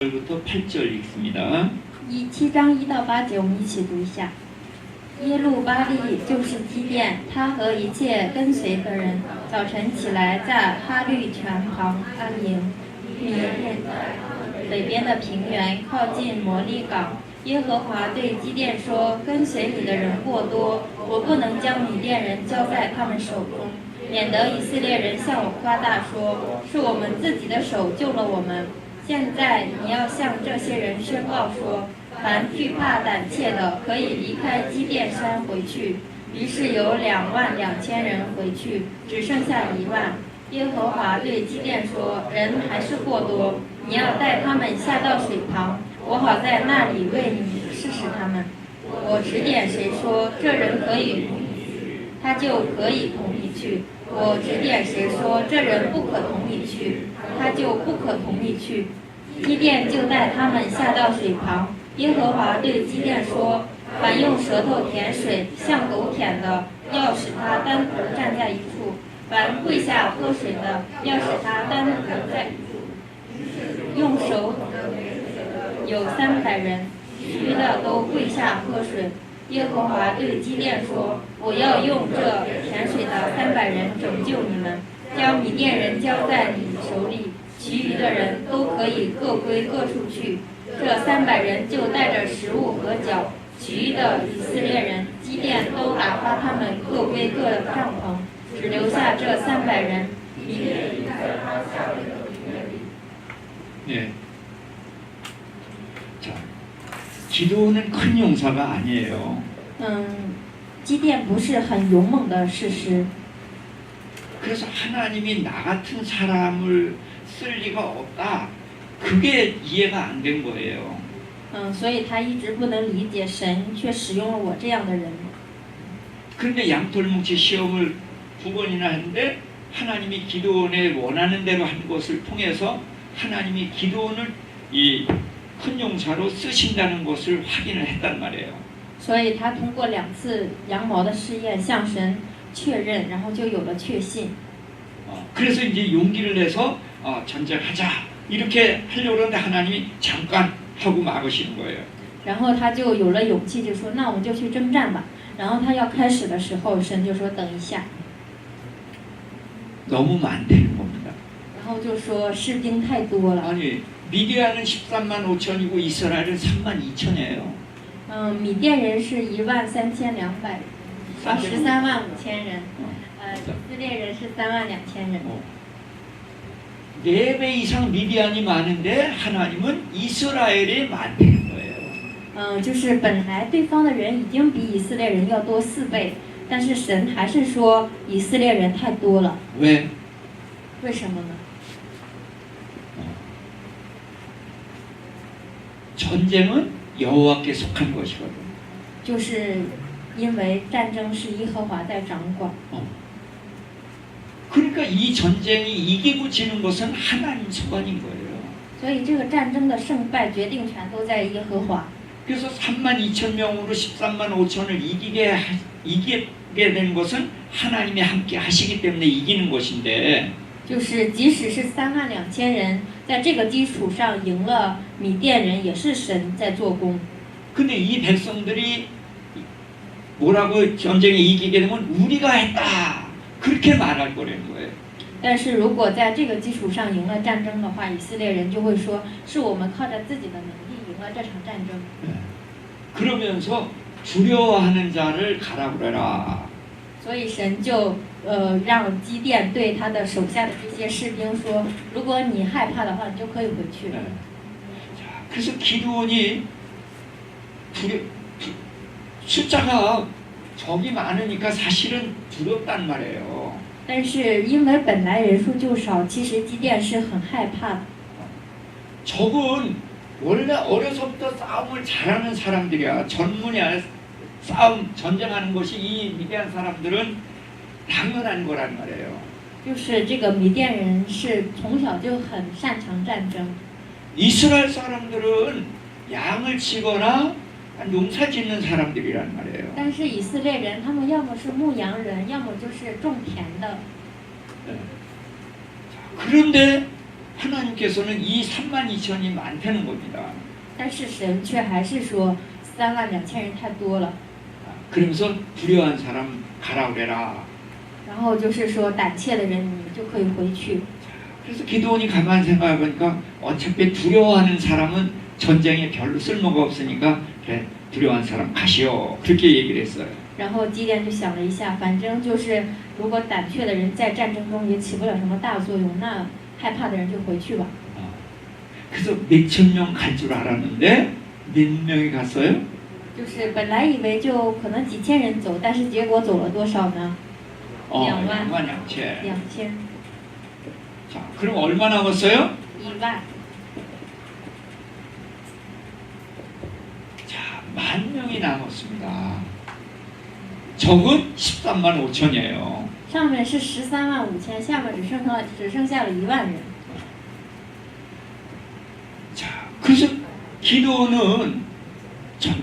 부터 8절 읽습니다. 7章1到8节，我们一起读一下。耶路巴利就是基甸，他和一切跟随的人，早晨起来在哈律泉旁安营。米甸北边的平原靠近摩利港，耶和华对基甸说：“跟随你的人过多，我不能将米甸人交在他们手中，免得以色列人向我夸大说，是我们自己的手救了我们。现在你要向这些人宣告说，凡惧怕胆怯的，可以离开基甸山回去。”于是有22000人回去，只剩下1万。耶和华对基甸说：“人还是过多，你要带他们下到水旁，我好在那里为你试试他们。我指点谁说这人可以同你去，他就可以同你去；我指点谁说这人不可同你去，他就不可同你去。”基甸就带他们下到水旁。耶和华对基甸说：“凡用舌头舔水，像狗舔的，要使他单独站在一处；凡跪下喝水的，要使他单独在一处。用手有300人，其余的都跪下喝水。”耶和华对基甸说：“我要用这舔水的300人拯救你们，将米甸人交在你手里，其余的人都可以各归各处去。这300人就带着食物和脚，其余的以色列人基甸都打发他们各归各的帐篷，只留下这300人。” 네. 자, 기도는 큰 용사가 아니에요. 基甸不是很勇猛的士师， 그래서 하나님이 나 같은 사람을 쓸 리가 없다. 그게 이해가 안 된 거예요. 所以他一直不能理解神却使用了我这样的人。 그런데 양털뭉치 시험을 2번이나 했는데 하나님이 기도원의 원하는 대로 한 것을 통해서 하나님이 기도원을 이 큰 용사로 쓰신다는 것을 확인을 했단 말이에요. 所以他通过2次羊毛的试验向神确认，然后就有了确信。 그래서 이제 용기를 내서 전쟁하자 이렇게 하려고 그러는데 하나님이 잠깐 하고 막으시는 거예요. 然后他就有了勇气，就说：“那我们就去征战吧。”然后他要开始的时候，神就说：“等一下。” 너무 많다는 겁니다. 然后就说士兵太多了。 아니 미디안은 13만 5천이고 이스라엘은 3만 2천이에요. 米甸人是13200，13万5千人。以色列人是3万2千人。 4배 이상 미디안이 많은데 하나님은 이스라엘이 많다는 거예요. 就是本来对方的人已经比以色列人要多4倍，但是神还是说以色列人太多了。 왜? 为什么呢？ 전쟁은 여호와께 속한 것이거든. 就是因为战争是耶和华在掌管。 그러니까 이 전쟁이 이기고 지는 것은 하나님 소관인 거예요. 所以这个战争的胜败决定权都在耶和华。 그래서 3만 2천 명으로 13만 5천을 이기게 된 것은 하나님이 함께 하시기 때문에 이기는 것인데 就是即使是3万2千人，在这个基础上赢了米甸人，也是神在做工。 근데 이 백성들이 뭐라고 전쟁에 이기게 되면 우리가 했다 그렇게 말할 거라는 거예요. 但是如果在这个基础上赢了战争的话，以色列人就会说是我们靠着自己的能力赢了这场战争。 그러면서 두려워하는 자를 가라 그래라. 所以神就让基甸对他的手下的这些士兵说，如果你害怕的话，你就可以回去。 그래서 기드온이 숫자가 적이 많으니까 사실은 두렵단 말이에요. 但是因为本来人数就少，其实基甸是很害怕的。 적은 원래 어려서부터 싸움을 잘하는 사람들이야. 전문이야. 싸움, 전쟁하는 것이 이 미디안 사람들은 당연한 거란 말이에요. 就是这个米甸人是从小就很擅长战争。 이스라엘 사람들은 양을 치거나 농사 짓는 사람들이란 말이에요. 但是以色列人，他们要么是牧羊人，要么就是种田的。 그런데 하나님께서는 이 3만 2천이 많다는 겁니다. 但是神却还是说32000人太多了， 그러면서 두려워한 사람 가라 그래라. 然后就是说胆怯的人你就可以回去。 그래서 기도원이 가만히 생각해 보니까 어차피 두려워하는 사람은 전쟁에 별로 쓸모가 없으니까 그래 두려워하는 사람 가시오 그렇게 얘기를 했어요. 然后基甸就想了一下，反正就是如果胆怯的人在战争中也起不了什么大作用，那害怕的人就回去吧。 그래서 몇천 명 갈 줄 알았는데 몇 명이 갔어요? 就是本来以为就可能几千人走，但是结果走了多少呢？ 2万 2만 양채. 2000 자, 그럼 얼마 남았어요? 1万。 자, 10,000명이 남았습니다. 적은 13만 5천이에요. 上面是135000，下面只剩下了1万人。 자, 그래서 기도는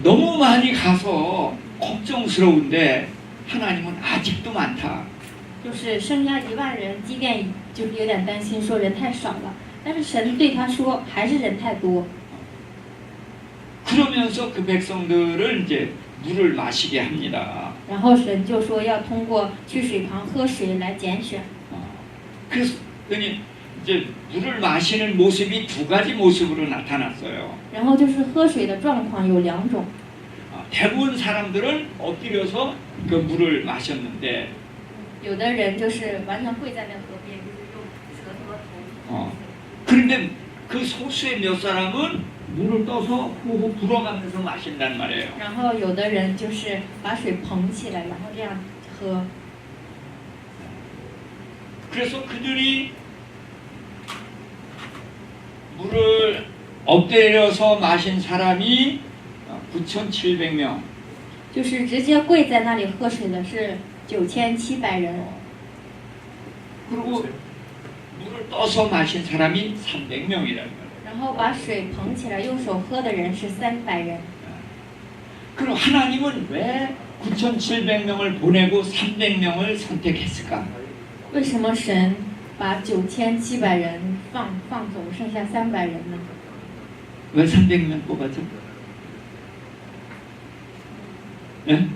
너무 많이 가서 걱정스러운데 하나님은 아직도 많다. 就是剩下1万人，基甸就是有点担心，说人太少了。但是神对他说，还是人太多。 그러면서 그 백성들을 이제 물을 마시게 합니다. 然后神就说要通过去水旁喝水来拣选。 그래서 그니 이제 물을 마시는 모습이 두 가지 모습으로 나타났어요. 然后就是喝水的状况有2种， 대부분 사람들은 엎드려서 그 물을 마셨는데 有的人就是完全跪在那河边，就是用舌头和头。 그런데 그 소수의 몇 사람은 물을 떠서 호흡 불어가면서 마신단 말이에요. 然后有的人就是把水捧起来，然后这样喝。 그래서 그들이 물을 엎드려서 마신 사람이 9,700명. 就是直接跪在那里喝水的是9700人， 그리고 물을 떠서 마신 사람이 300명이라는 거예요. 然后把水捧起来用手喝的人是300人。 그럼 하나님은 왜 9,700명을 보내고 300명을 선택했을까? 为什么神把9700人放走，剩下300人呢？ 왜 300명 뽑았죠? 예?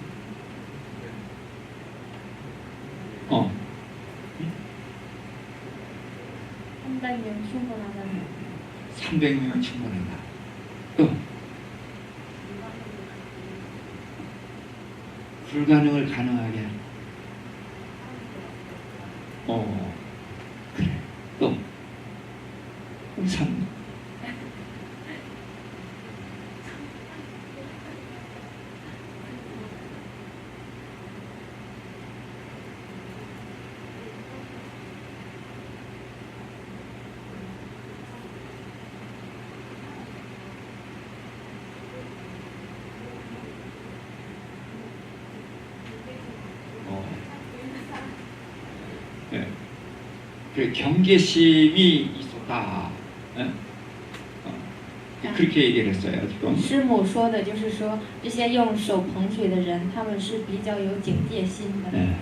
300명 충분하다는. 300명은 충분한다. 또 불가능을 가능하게. 그래. 또 3. 예. 그 경계심이 있었다. 예? 그렇게 얘기를 했어요 지금. 师母说的就是说，这些用手捧水的人，他们是比较有警戒心的。 예.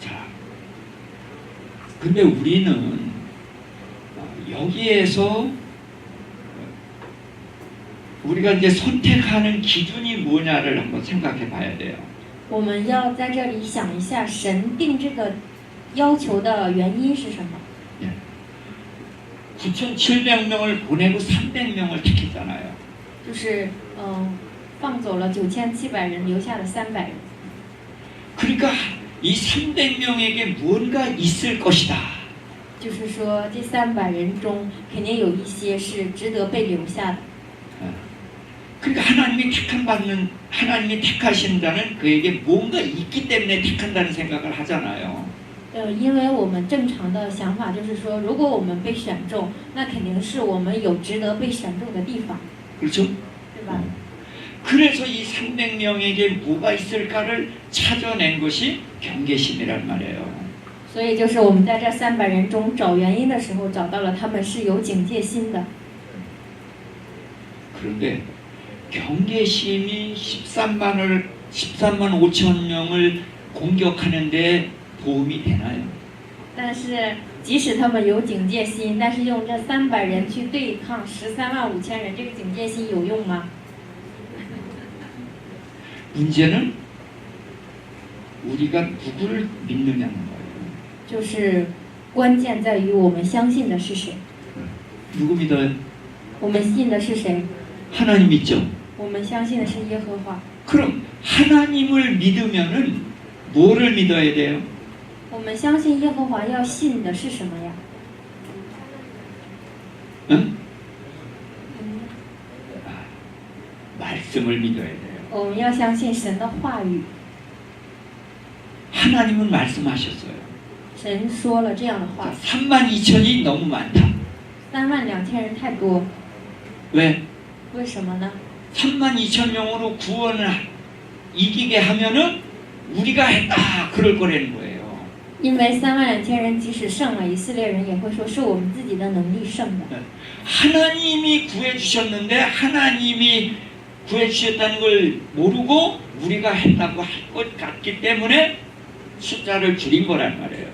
자, 근데 우리는 여기에서 우리가 이제 선택하는 기준이 뭐냐를 한번 생각해 봐야 돼요. 我们要在这里想一下，神定这个要求的原因是什么？ 9,700명을 보내고 300명을 택했잖아요. 就是放走了9700人，留下了300人。 그러니까 이 300명에게 무언가 있을 것이다. 就是说，这300人中肯定有一些是值得被留下的。 그러니까 하나님이 택하신 자는 그에게 뭔가 있기 때문에 택한다는 생각을 하잖아요. 因为我们正常的想法就是说，如果我们被选中，那肯定是我们有值得被选中的地方， 그렇죠? 对吧？ 그래서 이 300명에게 뭐가 있을까를 찾아낸 것이 경계심이란 말이에요. 所以就是我们在这300人中找原因的时候，找到了他们是有警戒心的。 그런데 경계심이 13만 5천 명을 공격하는데 도움이 되나요? 但是即使他们有警戒心，但是用这300人去对抗135000人，这个警戒心有用吗？ 문제는 우리가 누구를 믿느냐는 거예요. 就是关键在于我们相信的是谁， 누구 믿어요? 我们信的是谁？ 하나님 믿죠? 我们相信的是耶和华。 그럼 하나님을 믿으면은 뭐를 믿어야 돼요? 我们相信耶和华要信的是什么呀？ 응? 말씀을 믿어야 돼요. 我们要相信神的话语。 하나님은 말씀하셨어요. 神说了这样的话， 32,000이 너무 많다. 32000人太多， 왜? 为什么呢？ 32,000명으로 구원을 이기게 하면은 우리가 했다 그럴 거라는 거예요. 因为32000人即使胜了，以色列人也会说是我们自己的能力胜的。 하나님이 구해주셨는데 하나님이 구해주셨다는 걸 모르고 우리가 했다고 할 것 같기 때문에 숫자를 줄인 거란 말이에요.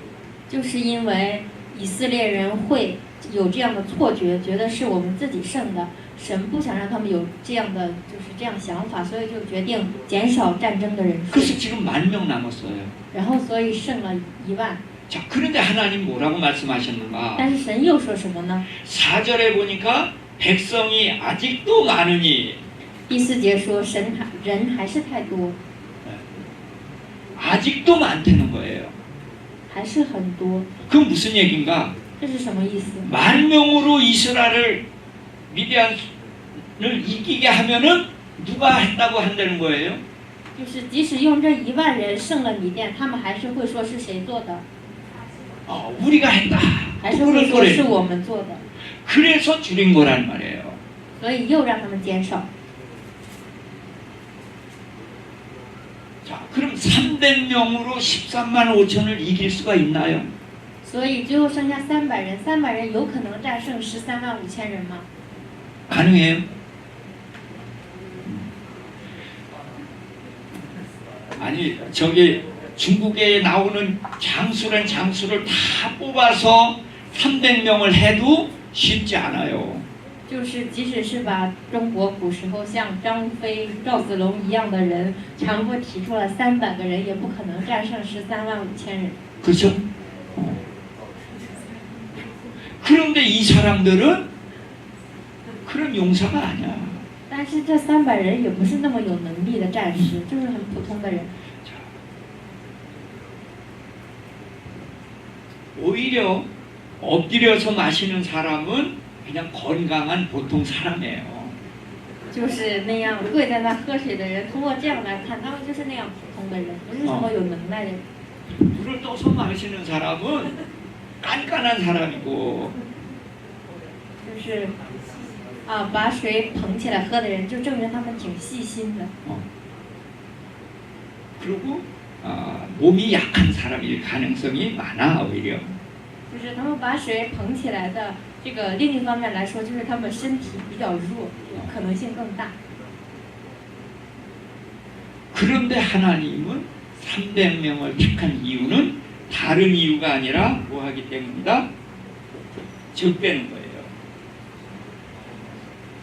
就是因为以色列人会有这样的错觉，觉得是我们自己胜的，神不想让他们有这样的就是这样想法，所以就决定减少战争的人数， 그래서 지금 10,000명 남았어요. 然后所以剩了10000。 자, 그런데 하나님 뭐라고 말씀하셨는가? 但是神又说什么呢？ 4절에 보니까 백성이 아직도 많으니 第4节说人还是太多， 아직도 많다는 거예요. 还是很多， 그건 무슨 얘기인가? 这是什么意思？ 10,000명으로 이스라엘을 미디안을 이기게 하면은 누가 했다고 한다는 거예요? 就是即使用这10000人胜了米甸，他们还是会说是谁做的， 우리가 했다. 还是 또 会 그럴 说是 거래요. 我们做的， 그래서 줄인 거란 말이에요. 所以又让他们减少。 자, 그럼 300명으로 13만 5천을 이길 수가 있나요? 所以最后剩下300人，300人有可能战胜135000人吗？ 가능해요? 아니, 저기 중국에 나오는 장수란 장수를 다 뽑아서 300명을 해도 쉽지 않아요. 就是即使是把中国古时候像张飞、赵子龙一样的人全部提出了300个人，也不可能战胜135000人。 그렇죠? 그런데 이 사람들은 그런 용사가 아니야. 但是这300人也不是那么有能力的战士，就是很普通的人。 오히려 엎드려서 마시는 사람은 그냥 건강한 보통 사람이에요. 就是那样跪在那喝水的人，通过这样来看，他们就是那样普通的人，不是什么有能耐的人。 물을 떠서 마시는 사람은 깐깐한 사람이고 就是把水捧起来喝的人，就证明他们挺细心的。 그리고 몸이 약한 사람일 가능성이 많아 오히려. 就是他们把水捧起来的这个另一方面来说，就是他们身体比较弱，可能性更大。 그런데 하나님은 300명을 택한 이유는 다른 이유가 아니라 뭐하기 때문이다? 적대는 거예요.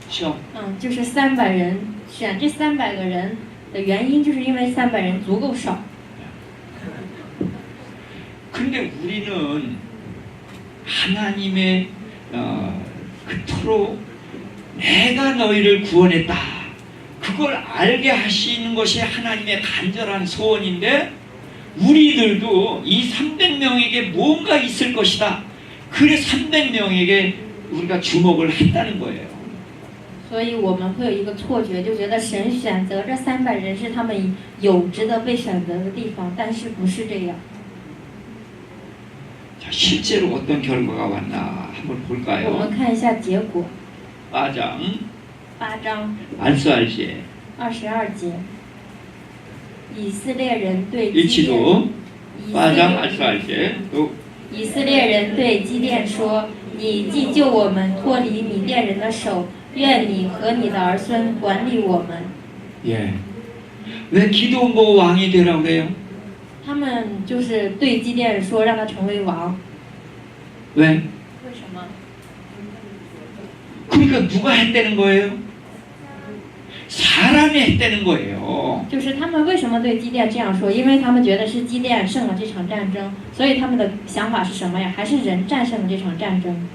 그렇죠? 就是300人选这300个人的原因，就是因为300人足够少。 근데 우리는 하나님의 그토록 내가 너희를 구원했다. 그걸 알게 하시는 것이 하나님의 간절한 소원인데 우리들도 이 300명에게 뭔가 있을 것이다. 그래 300명에게 우리가 주목을 했다는 거예요. 所以我们会有一个错觉，就觉得神选择这300人是他们有值得被选择的地方，但是不是这样。 자, 실제로 어떤 결과가 왔나 한번 我 볼까요? 们看一下结果， 8장 8章 알수알제 22节，以色列人对基 일치도 甸， 8장 알수알제 또 以色列人对基甸说：“你既救我们脱离米甸人的手，愿你和你的儿孙管理我们。” 예. 왜 기드온 보고 왕이 되라고 그래요? 他们就是对基甸说让他成为王。 왜? 为什么？ 그러니까 누가 했다는 거예요? 사람이 했다는 거예요. 就是他们为什么对基甸这样说？因为他们觉得是基甸胜了这场战争，所以他们的想法是什么呀？还是人战胜了这场战争？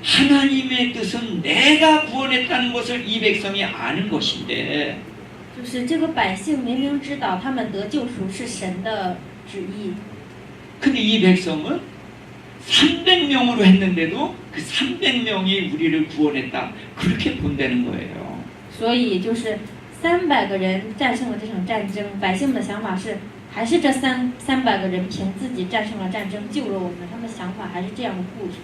하나님의 뜻은 내가 구원했다는 것을 이 백성이 아는 것인데 就是这个百姓明明知道他们得救赎是神的旨意， 근데 이 백성은 300명으로 했는데도 그 300명이 우리를 구원했다. 그렇게 본다는 거예요. 所以就是300个人战胜了这场战争。百姓们的想法是，还是这300个人凭自己战胜了战争，救了我们。他们的想法还是这样的固执。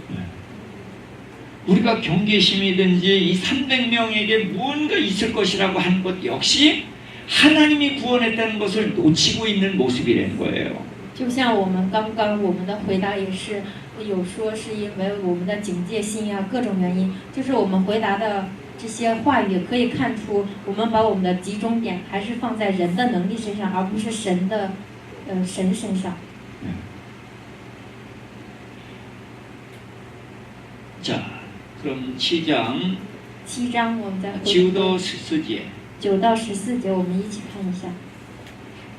우리가 경계심이든지 이 300명에게 무언가 있을 것이라고 하는 것 역시 하나님이 구원했다는 것을 놓치고 있는 모습이라는 거예요. 就像我们刚刚我们的回答也是有说是因为我们的警戒心呀各种原因，就是我们回答的这些话语可以看出，我们把我们的集中点还是放在人的能力身上，而不是神的神身上。 자, 그럼 7장 7章我们再回 9도 14제 9到14节，我们一起看一下。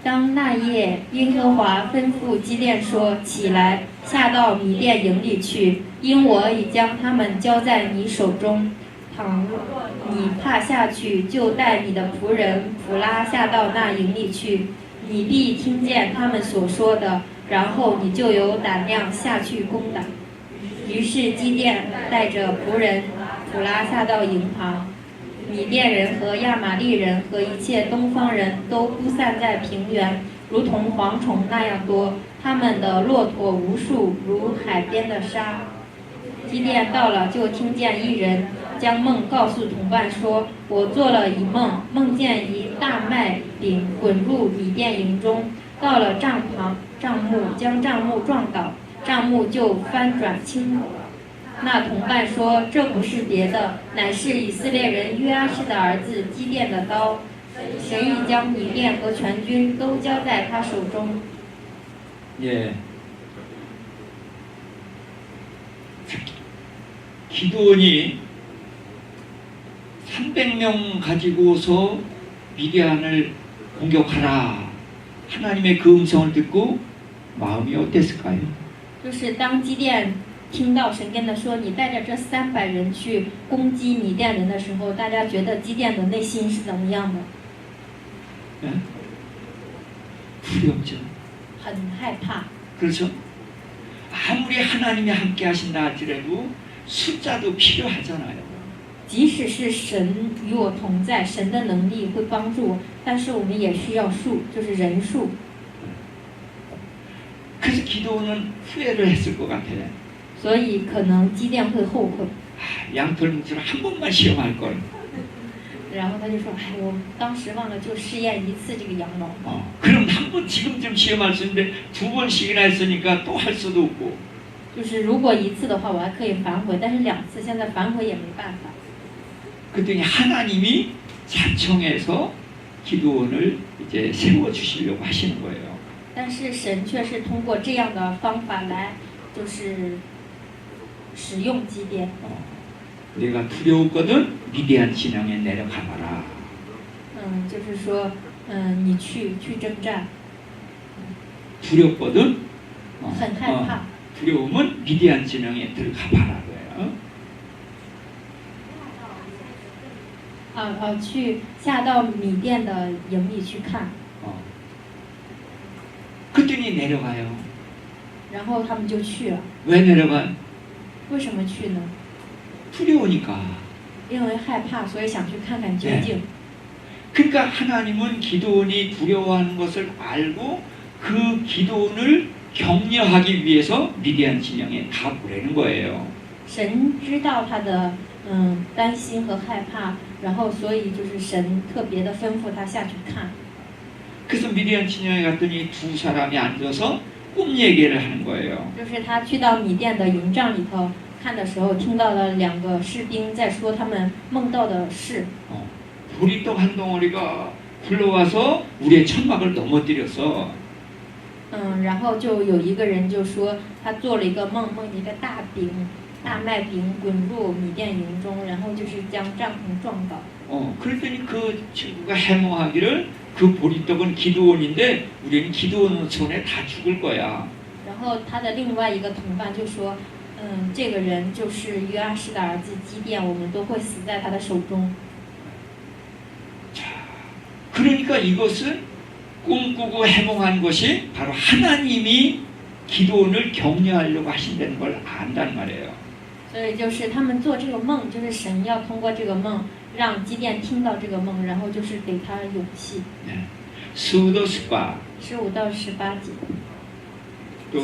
当那夜，耶和华吩咐基甸说：“起来，下到米甸营里去，因我已将他们交在你手中。倘若你怕下去，就带你的仆人普拉下到那营里去，你必听见他们所说的，然后你就有胆量下去攻打。”于是基甸带着仆人普拉下到营旁。 米甸人和亚玛力人和一切东方人都布散在平原，如同蝗虫那样多。他们的骆驼无数，如海边的沙。基甸到了，就听见一人将梦告诉同伴说：“我做了一梦，梦见一大麦饼滚入米甸营中，到了帐幕，将帐幕撞倒，帐幕就翻转倾。” 那同伴说：“这不是别的，乃是以色列人约阿施的儿子基甸的刀。神已将米甸和全军都交在他手中。” 예. 기도원이 300명 가지고서 미디안을 공격하라. 하나님의 그 음성을 듣고 마음이 어땠을까요? 就是当基甸听到神跟他说：“你带着这300人去攻击米甸人的时候，大家觉得基甸的内心是怎么样的？ 예? 두렵죠. 很害怕。 그렇죠? 아무리 하나님이 함께 하신다 할지라도 숫자도 필요하잖아요. 即使是神与我同在，神的能力会帮助我，但是我们也需要数，就是人数。 그래서 기도는 후회를 했을 것 같아요. 所以可能基甸会后悔。 양털 뭉치를 한 번만 시험할 걸. 然后他就说：“哎，我当时忘了就试验一次这个羊毛。” 그럼 한 번 지금쯤 시험할 수 있는데 2번씩이나 했으니까 또 할 수도 없고. 就是如果一次的话，我还可以反悔，但是2次现在反悔也没办法。 그랬더니 하나님이 자청해서 기도원을 이제 세워 주시려고 하시는 거예요. 但是神却是通过这样的方法来，就是使用基甸。 내가 두려웠거든 미디안 진영에 내려가봐라. 就是说，你去征战。 두렵거든. 很害怕。 두려움은 미디안 진영에 들어가봐라 거예요. 去下到米甸的营里去看。 그랬더니 내려가요. 然后他们就去了。 왜 내려가? 为什么去呢？ 두려우니까. 因为害怕，所以想去看看究竟。 그러니까 하나님은 기도원이 두려워하는 것을 알고 그 기도원을 격려하기 위해서 미디안 진영에 다 보내는 거예요. 神知道他的担心和害怕，然后所以就是神特别的吩咐他下去看。 그래서 미디안 진영에 갔더니 두 사람이 앉아서 꿈 얘기를 하는 거예요. 就是他去到米甸的营帐里头看的时候，听到了2个士兵在说他们梦到的事。 보리떡 한 덩어리가 굴러와서 우리의 천막을 넘어뜨렸어. 然后就有一个人就说他做了一个梦，梦见一个大麦饼滚入米甸营中，然后就是将帐篷撞倒。 그랬더니 그 친구가 해몽하기를 그 보리떡은 기드온인데 우리는 기드온 손에 다 죽을 거야. 然后他的另外一个同伴就说，这个人就是约阿施的儿子基甸，我们都会死在他的手中。 자, 그러니까 이것은 꿈꾸고 해몽한 것이 바로 하나님이 기드온을 격려하려고 하신다는 걸 안단 말이에요. 所以就是他们做这个梦，就是神要通过这个梦让基甸听到这个梦，然后就是给他勇气。 스우도스파 15到18节， 또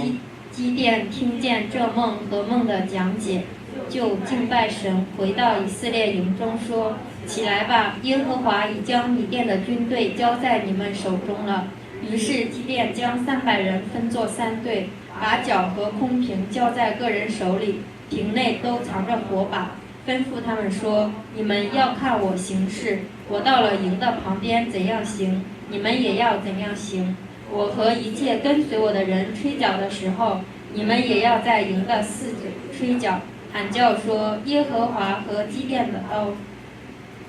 基甸听见这梦和梦的讲解，就敬拜神，回到以色列营中说：“起来吧，耶和华已将米甸的军队交在你们手中了。”于是基甸将300人分作3队，把角和空瓶交在个人手里，瓶内都藏着火把，吩咐他们说：“你们要看我行事，我到了营的旁边怎样行，你们也要怎样行。我和一切跟随我的人吹角的时候，你们也要在营的四角吹角，喊叫说：耶和华和基甸的刀。”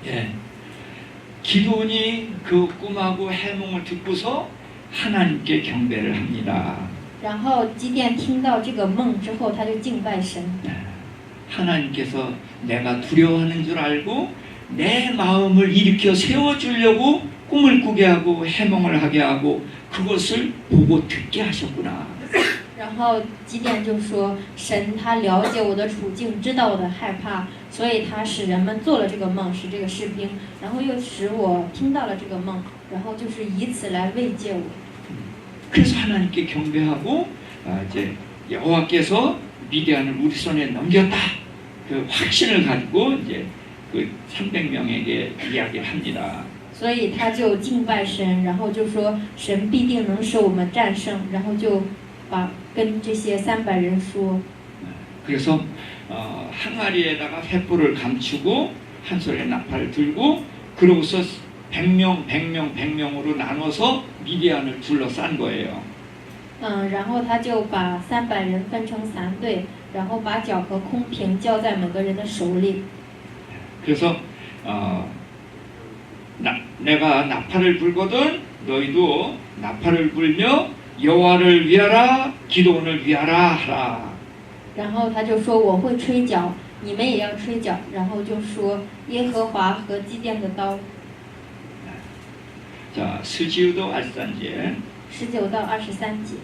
예, 기드온이 그 꿈하고 해몽을 듣고서 하나님께 경배를 합니다. 然后基甸听到这个梦之后，他就敬拜神。 하나님께서 내가 두려워하는 줄 알고 내 마음을 일으켜 세워주려고 꿈을 꾸게 하고 해몽을 하게 하고 그것을 보고 듣게 하셨구나. 然后基甸就说：“神他了解我的处境，知道我的害怕，所以他使人们做了这个梦，使这个士兵，然后又使我听到了这个梦，然后就是以此来慰藉我。” 그래서 하나님께 경배하고 이제 여호와께서 미디안을 우리 손에 넘겼다. 그 확신을 가지고 이제 그 300명에게 이야기를 합니다. 所以他就敬拜神，然后就说神必定能使我们战胜，然后就跟这些300人说。 그래서 항아리에다가 횃불을 감추고 한 손에 나팔을 들고 그러고서 100명으로 나눠서 미디안을 둘러싼 거예요. 然后他就把300人分成3队，然后把角和空瓶交在每个人的手里。 그래서 내가 나팔을 불거든 너희도 나팔을 불며 여호와를 위하라 기드온을 위하라 하라. 然后他就说我会吹角，你们也要吹角，然后就说耶和华和基甸的刀。 자, 스지우도 알산제 19到23节，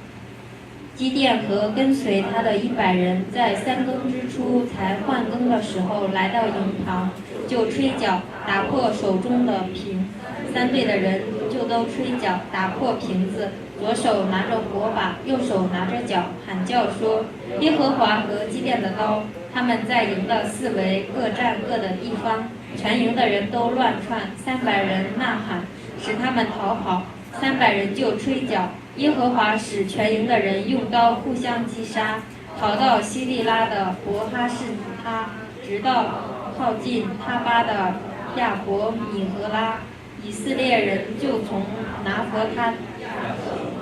基甸和跟随他的100人，在3更之初才换更的时候，来到营旁，就吹角，打破手中的瓶。3队的人就都吹角，打破瓶子，左手拿着火把，右手拿着角，喊叫说：耶和华和基甸的刀。他们在营的四围各占各的地方，全营的人都乱窜，300人呐喊，使他们逃跑。300人就吹角，耶和华使全营的人用刀互相击杀，逃到希利拉的伯哈士他，直到靠近他巴的亚伯米和拉。以色列人就从拿佛他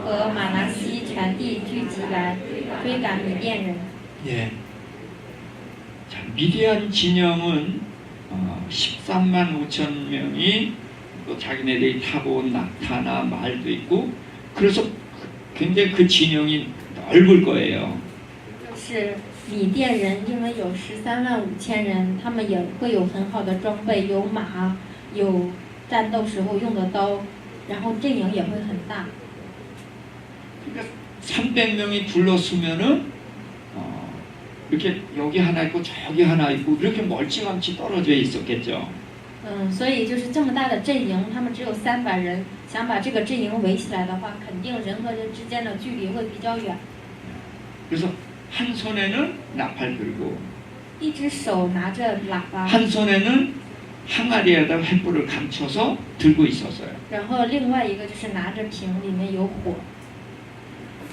和马拿西全地聚集来，追赶米甸人。 예. 자, 미디안 진영은 13만 5천 명이 또 자기네들이 타고 온 낙타나 말도 있고 그래서 굉장히 그 진영이 넓을 거예요. 是米甸人，因为有13万5千人，他们也会有很好的装备，有马，有战斗时候用的刀，然后阵营也会很大。 그러니까 300명이 둘러쓰면은 이렇게 여기 하나 있고 저기 하나 있고 이렇게 멀찌감치 떨어져 있었겠죠. 所以就是这么大的阵营，他们只有300人，想把这个阵营围起来的话，肯定人和人之间的距离会比较远。 그래서 한 손에는 나팔 들고 一只手拿着喇叭， 한 손에는 항아리에다 횃불을 감춰서 들고 있었어요. 然后另外一个就是拿着瓶，里面有火。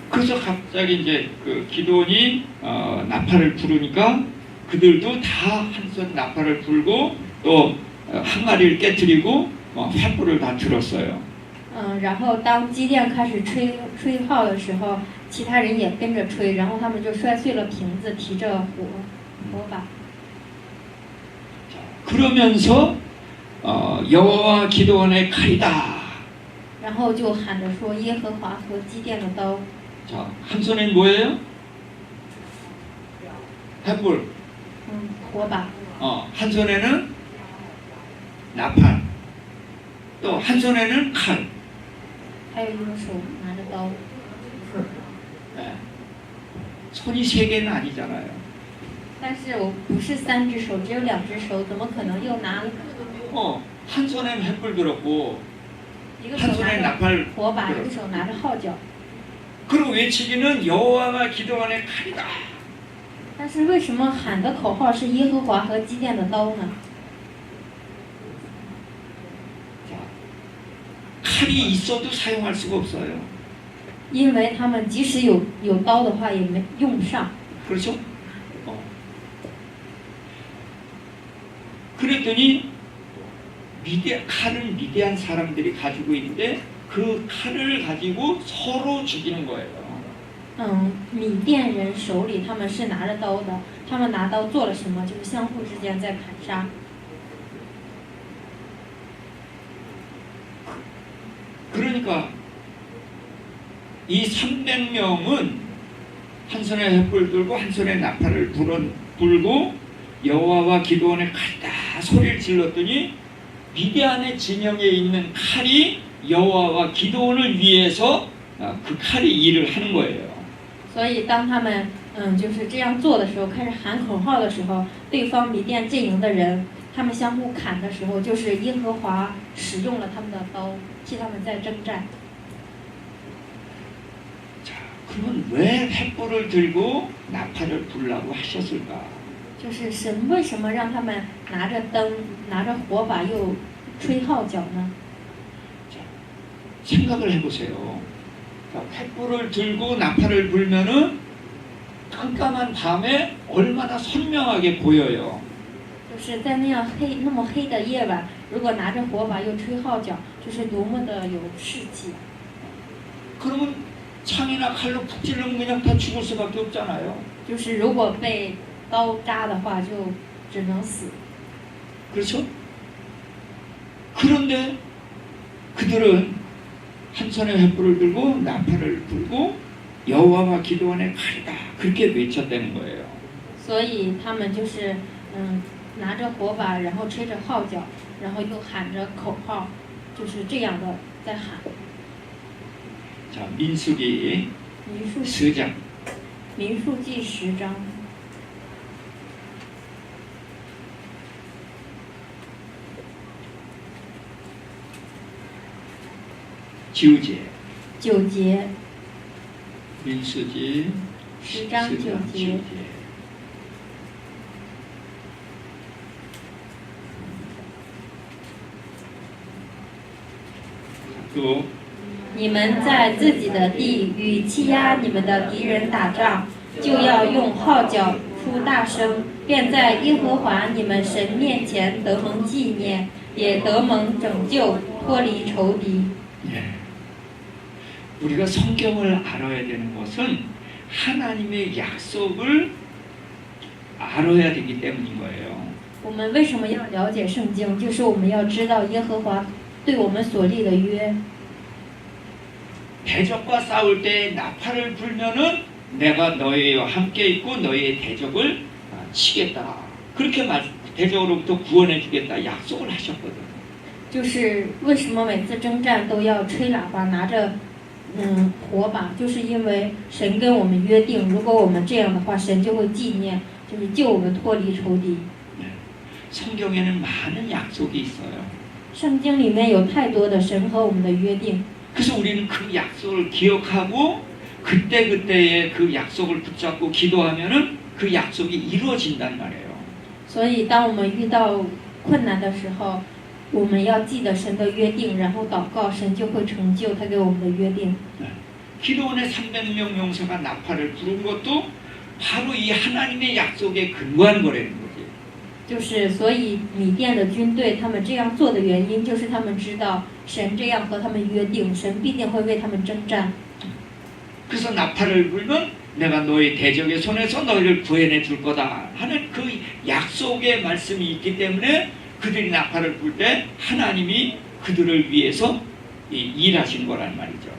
그래서 갑자기 이제 그 기드온이 나팔을 부르니까 그들도 다 한 손 나팔을 불고 또 항아리를 깨뜨리고 횃불을 다 들었어요. 然后当基甸开始吹号的时候，其他人也跟着吹，然后他们就摔碎了瓶子，提着火把。 그러면서 여호와와 기도원의 칼이다. 然后就喊着说耶和华和基甸的刀。 자, 한 손엔 뭐예요? 횃불. 火把。 한 손에는 나팔. 또 한 손에는 칼. 还有一个手拿着刀。 네. 손이 세 개는 아니잖아요. 但是我不是3只手，只有2只手，怎么可能又拿 한 손엔 횃불 들었고 一个 한 手拿 손에 着 나팔 火把，一个 들었고 手拿着号角？ 그리고 외치기는 여호와와 기도원의 칼이다. 但是为什么喊的口号是耶和华和基甸的刀呢？ 칼이 있어도 사용할 수가 없어요. 因为他们即使有刀的话，也没用不上。 그렇죠? 그랬더니 칼은 미디안 사람들이 가지고 있는데 그 칼을 가지고 서로 죽이는 거예요. 米甸人手里他们是拿着刀的，他们拿刀做了什么？就是相互之间在砍杀。 그러니까 이 300명은 한 손에 횃불 들고 한 손에 나팔을 불고 여호와와 기도원의 칼이다 소리를 질렀더니 미디안의 진영에 있는 칼이 여호와와 기도원을 위해서 그 칼이 일을 하는 거예요. 所以当他们就是这样做的时候，开始喊口号的时候，对方米甸阵营的人，他们相互砍的时候，就是耶和华使用了他们的刀，替他们在征战。 자, 그러면 왜 횃불을 들고 나팔을 불라고 하셨을까? 就是神为什么让他们拿着灯、拿着火把又吹号角呢？ 자, 생각을 해보세요. 자, 횃불을 들고 나팔을 불면은 깜깜한 밤에 얼마나 선명하게 보여요. 就是在那么黑的夜晚，如果拿着火把又吹号角，就是多么的有士气。 그러면 창이나 칼로 푹 찔르면 그냥 다 죽을 수밖에 없잖아요. 就是如果被刀扎的话，就只能死。 그렇죠? 그런데 그들은 한 손에 횃불을 들고 나팔을 불고 여호와와 기도원의 칼이다 그렇게 외쳤다는 거예요. 所以他们就是拿着火把，然后吹着号角，然后又喊着口号，就是这样的在喊。 자, 민수기 10장. 民数记10章。 9제. 9节， 민수기 10章9节。 또 你们在自己的地与欺压你们的敌人打仗，就要用号角出大声，便在耶和华你们神面前得蒙纪念，也得蒙拯救，脱离仇敌。 우리가 성경을 알아야 되는 것은 하나님의 약속을 알아야 되기 때문인 거예요. 我们为什么要了解圣经？就是我们要知道耶和华对我们所立的约。 대적과 싸울 때 나팔을 불면은 내가 너희와 함께 있고 너희의 대적을 치겠다. 그렇게 대적으로부터 구원해 주겠다 약속을 하셨거든. 就是为什么每次征战都要吹喇叭，拿着火把，就是因为神跟我们约定，如果我们这样的话，神就会纪念，就是救我们脱离仇敌。 성경에는 많은 약속이 있어요. 圣经里面有太多的神和我们的约定。 그래서 우리는 그 약속을 기억하고 그때그때의 그 약속을 붙잡고 기도하면은 그 약속이 이루어진단 말이에요. 所以当我们遇到困难的时候，我们要记得神的约定，然后祷告，神就会成就他给我们的约定。 기도원의 300명 용사가 나팔을 부른 것도 바로 이 하나님의 약속에 근거한 거라는 거지. 就是所以米甸的军队他们这样做的原因，就是他们知道神这样和他们约定，神必定会为他们征战。 그래서 나팔을 불면 내가 너희 대적의 손에서 너희를 구해내 줄 거다 하는 그 약속의 말씀이 있기 때문에 그들이 나팔을 불 때 하나님이 그들을 위해서 일하신 거란 말이죠.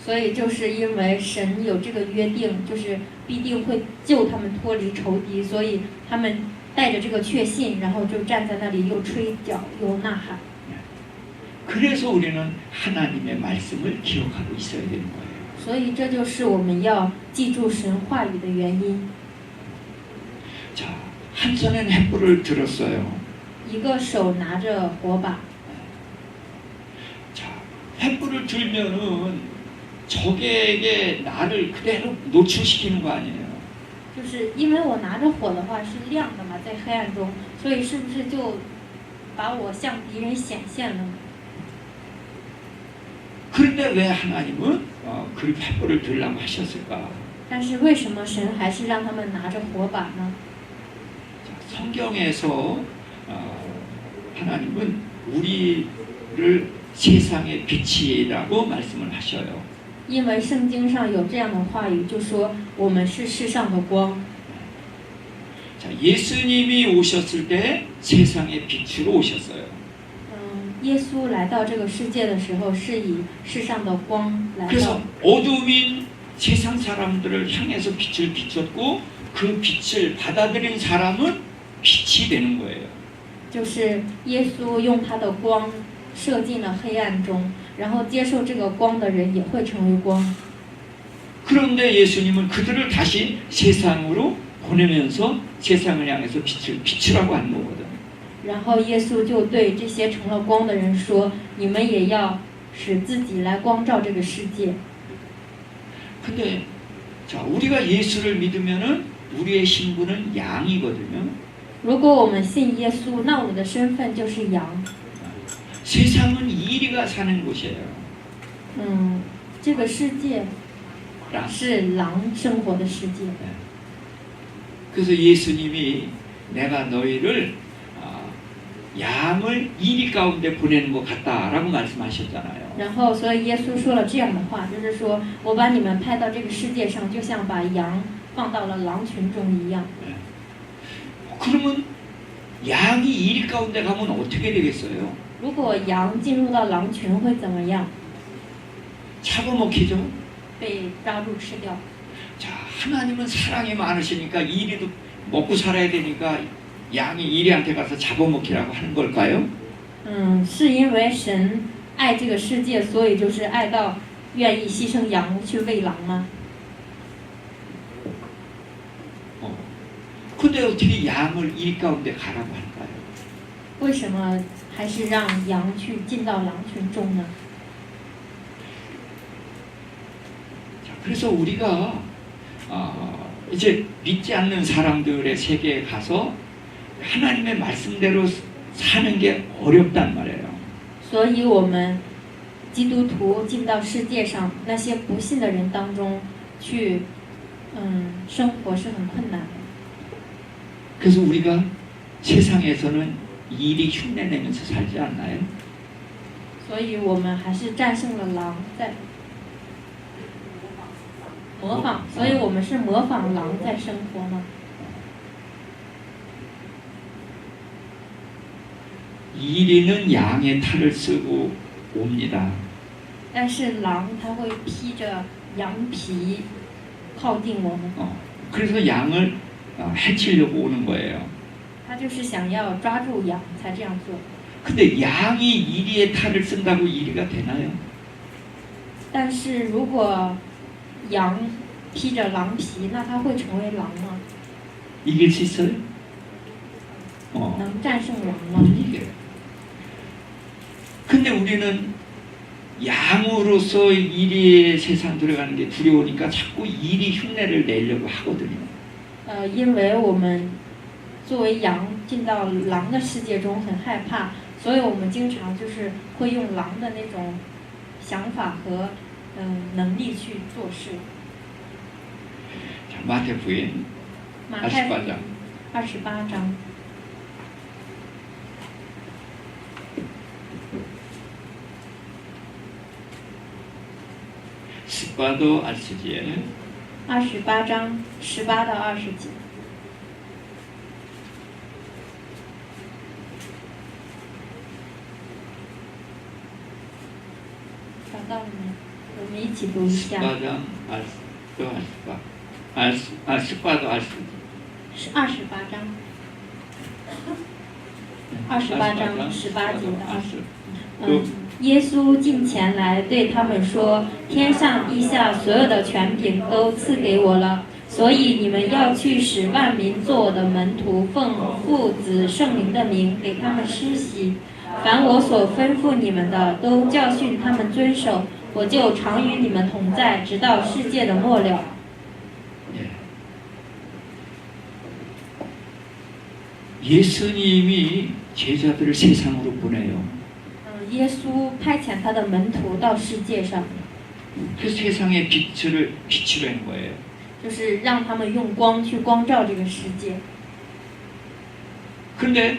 所以就是因为神有这个约定，就是必定会救他们脱离仇敌，所以他们带着这个确信，然后就站在那里又吹角又呐喊。 그래서 우리는 하나님의 말씀을 기억하고 있어야 되는 거예요. 所以这就是我们要记住神话语的原因。 자, 한 손엔 횃불을 들었어요. 一个手拿着火把， 자, 횃불을 들면은 적에게 나를 그대로 노출시키는 거 아니에요. 就是因为我拿着火的话是亮的嘛，在黑暗中，所以是不是就把我向敌人显现了呢？ 그런데 왜 하나님은 그 횃불을 들라고 하셨을까? 但是为什么神还是让他们拿着火把呢？ 자, 성경에서 하나님은 우리를 세상의 빛이라고 말씀을 하셔요. 因为圣经上有这样的话语，就说我们是世上的光。 자, 예수님이 오셨을 때 세상의 빛으로 오셨어요. 耶稣来到这个世界的时候，是以世上的光来到。 그래서 어둠인 세상 사람들을 향해서 빛을 비췄고 그 빛을 받아들인 사람은 빛이 되는 거예요. 就是耶稣用他的光射进了黑暗中，然后接受这个光的人也会成为光。 그런데 예수님은 그들을 다시 세상으로 보내면서 세상을 향해서 빛을 비추라고 하는 거거든요. 然后耶稣就对这些成了光的人说：“你们也要使自己来光照这个世界。” 근데 자, 우리가 예수를 믿으면은 우리의 신분은 양이거든요. 如果我们信耶稣，那我们的身份就是羊。 세상은 이리가 사는 곳이에요. 这个世界是狼生活的世界。 그래서 예수님이 내가 너희를 양을 이리 가운데 보내는 것 같다라고 말씀하셨잖아요. 然后，所以耶稣说了这样的话，就是说我把你们派到这个世界上，就像把羊放到了狼群中一样。 그러면 양이 이리 가운데 가면 어떻게 되겠어요? 如果羊进入到狼群会怎么样？ 잡아먹히죠. 被抓住吃掉。 자, 하나님은 사랑이 많으시니까 이리도 먹고 살아야 되니까 양이 이리한테 가서 잡아먹히라고 하는 걸까요? 是因为神爱这个世界，所以就是爱到愿意牺牲羊去喂狼吗？ 근데 어떻게 양을 이리 가운데 가라고 할까요? 为什么还是让羊去进到狼群中呢？ 자, 그래서 우리가 이제 믿지 않는 사람들의 세계에 가서 하나님의 말씀대로 사는 게 어렵단 말이에요. 所以我们基督徒进到世界上那些不信的人当中去，生活是很困难的。 그래서 우리가 세상에서는 이리 흉내내면서 살지 않나요? 所以我们还是战胜了狼，在模仿，所以我们是模仿狼在生活吗？ 이리는 양의 탈을 쓰고 옵니다. 但是狼它会披着羊皮靠近我们， 그래서 양을 해치려고 오는 거예요. 它就是想要抓住羊才这样做。 근데 양이 이리의 탈을 쓴다고 이리가 되나요? 但是如果羊披着狼皮，那它会成为狼吗？ 이길 수 있어요? 能战胜狼 못 吗？ 이겨요. 근데 우리는 양으로서 이리의 세상 들어가는 게 두려우니까 자꾸 이리 흉내를 내려고 하거든요. 因为我们作为羊进到狼的世界中很害怕，所以我们经常就是会用狼的那种想法和能力去做事。 자, 마태복음 马太福 28장 音28章， 18도 알수지에 28章18到20节。找到了没？我们一起读一下。 18장 알수도 알수바 18도 알수지 是28章，28章18节的20。耶稣近前来对他们说：“天上地下所有的权柄都赐给我了，所以你们要去使万民做我的门徒，奉父子圣灵的名给他们施洗。凡我所吩咐你们的，都教训他们遵守。我就常与你们同在，直到世界的末了。” 예수님이 제자들을 세상으로 보내요. 耶稣派遣他的门徒到世界上， 그 세상의 빛을 비추려는 거예요. 就是让他们用光去光照这个世界。 그런데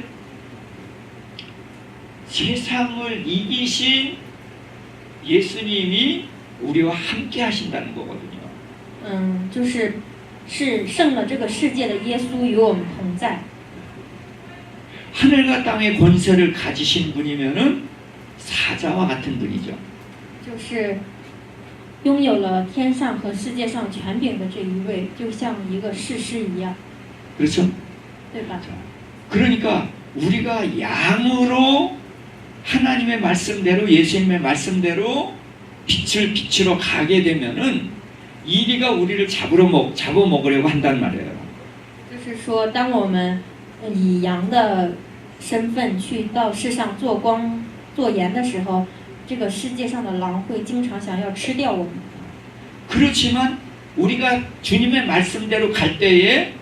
세상을 이기신 예수님이 우리와 함께 하신다는 거거든요. 是胜了这个世界的耶稣与我们同在。 하늘과 땅의 권세를 가지신 분이면은 사자와 같은 분이죠. 就是拥有了天上和世界上权柄的这一位，就像一个士师一样， 그렇죠? 对吧？ 그러니까 우리가 양으로 하나님의 말씀대로 예수님의 말씀대로 빛을 비추러 가게 되면은 이리가 우리를 잡아먹으려고 한단 말이에요. 就是说，当我们以羊的身份去到世上做光做盐的时候，这个世界上的狼会经常想要吃掉我们。 그렇지만 우리가 주님의 말씀대로 갈 때에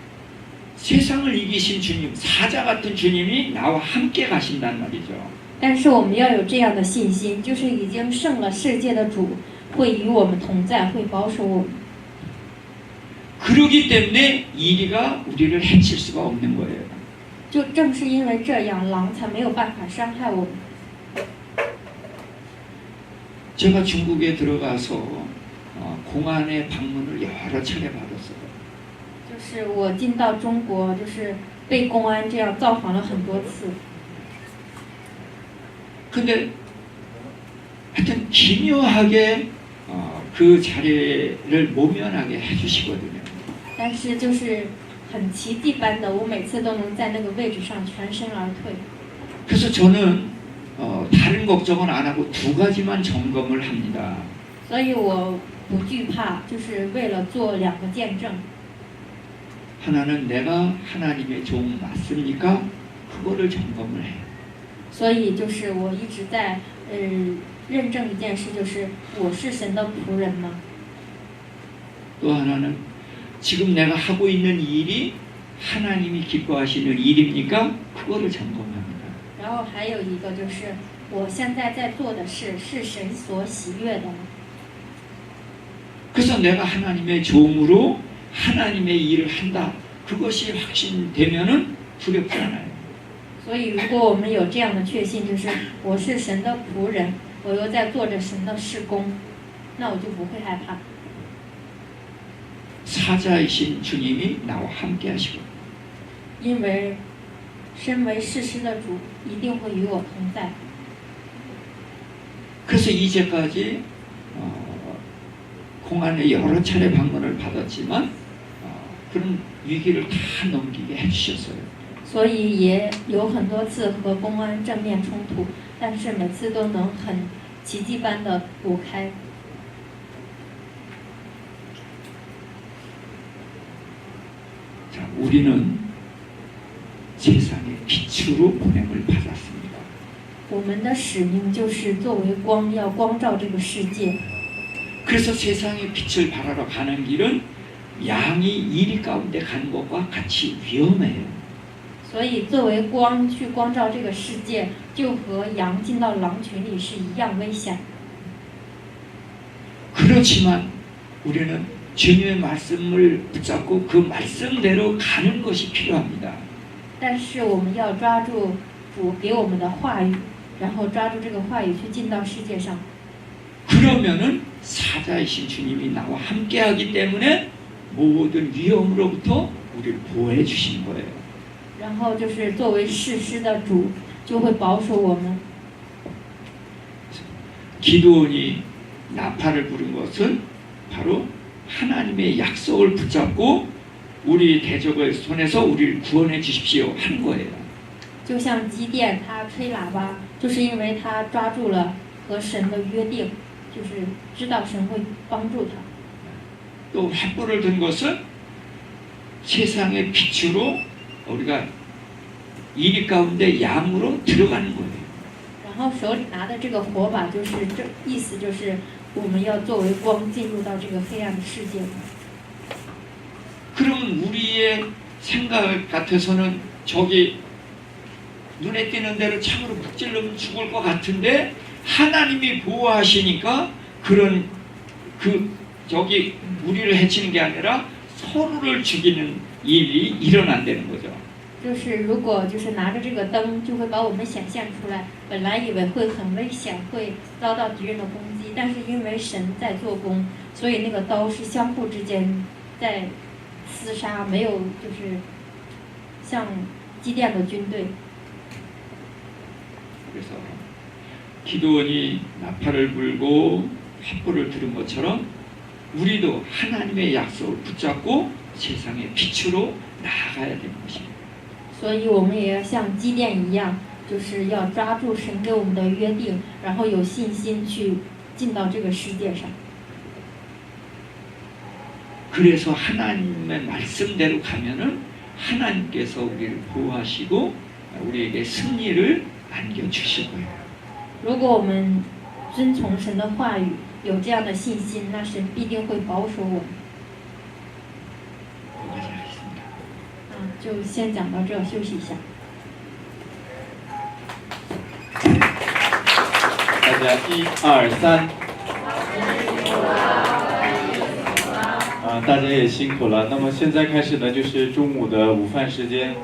세상을 이기신 주님, 사자 같은 주님이 나와 함께 가신단 말이죠. 但是我们要有这样的信心，就是已经胜了世界的主会与我们同在，会保守我们。 그러기 때문에 이리가 우리를 해칠 수가 없는 거예요. 就正是因为这样，狼才没有办法伤害我们。 제가 중국에 들어가서 공안의 방문을 여러 차례 받았어요. 就是我进到中国，就是被公安这样造访了很多次。 근데 하여튼 기묘하게 그 자리를 모면하게 해주시거든요. 但是就是很奇迹般的，我每次都能在那个位置上全身而退。 그래서 저는 다른 걱정은 안 하고 두 가지만 점검을 합니다. 所以我不惧怕，就是为了做2个见证。 하나는 내가 하나님의 종 맞습니까? 그거를 점검을 해요. 所以就是我一直在认证一件事，就是我是神的仆人吗？ 또 하나는 지금 내가 하고 있는 일이 하나님이 기뻐하시는 일입니까? 그거를 점검합니다. 然后还有一个就是我现在在做的事是神所喜悦的吗？ 그래서 내가 하나님의 종으로 하나님의 일을 한다. 그것이 확신되면은 두렵지 않아요. 所以如果我们有这样的确信，就是我是神的仆人，我又在做着神的事工，那我就不会害怕。 사자이신 주님이 나와 함께 하시고 因为身为士师的主一定会与我同在。 그래서 이제까지 공안에 여러 차례 방문을 받았지만 그런 위기를 다 넘기게 해주셨어요. 所以也有很多次和公安正面冲突，但是每次都能很奇迹般的躲开。 자, 우리는 세상의 빛으로 보냄을 받았습니다. 我们的使命就是作为光，要光照这个世界。 그래서 세상의 빛을 발하러 가는 길은 양이 이리 가운데 가는 것과 같이 위험해요. 所以作为光去光照这个世界，就和羊进到狼群里是一样危险。 그렇지만 우리는 주님의 말씀을 붙잡고 그 말씀대로 가는 것이 필요합니다. 但是我们要抓住主给我们的话语，然后抓住这个话语去进到世界上。 그 그러면은 사자이신 주님이 나와 함께하기 때문에 모든 위험으로부터 우리를 보호해 주신 거예요. 然后就是作为士师的主，就会保守我们。 기드온이 나팔을 부른 것은 바로 하나님의 약속을 붙잡고 우리 대적의 손에서 우리를 구원해 주십시오 한 거예요. 就像基甸他吹喇叭，就是因为他抓住了和神的约定，就是知道神会帮助他。 또 횃불을 든 것은 세상의 빛으로 우리가 이리 가운데 양으로 들어가는 거예요. 然后手里拿的这个火把，就是这意思就是我们要作为光进入到这个黑暗的世界。 그러면 우리의 생각 같아서는 저기 눈에 띄는 대로 창으로 북찔러면 죽을 것 같은데 하나님이 보호하시니까 그런 저기 우리를 해치는 게 아니라 서로를 죽이는 일이 일어난다는 거죠. 就是如果就是拿着这个灯，就会把我们显现出来。本来以为会很危险，会遭到敌人的攻击，但是因为神在做工，所以那个刀是相互之间在厮杀，没有就是像基甸的军队。 그래서 기드온이 나팔을 불고 횃불을 들은 것처럼 우리도 하나님의 약속을 붙잡고 세상의 빛으로 나아가야 되는 것입니다. 所以我们也要像基甸一样，就是要抓住神给我们的约定，然后有信心去进到这个世界上。 그래서 하나님의 말씀대로 가면은 하나님께서 우리를 보호하시고 우리에게 승리를 안겨주실 거예요. 如果我们遵从神的话语，有这样的信心，那神必定会保守我们。 여기까지 하겠습니다. 就先讲到这，休息一下。大家1、2、3。大家也辛苦了。那么现在开始呢，就是中午的午饭时间。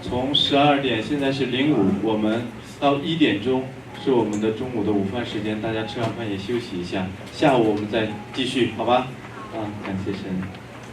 从12点，现在是05，我们到1点钟是我们的中午的午饭时间。大家吃完饭也休息一下，下午我们再继续，好吧？感谢神。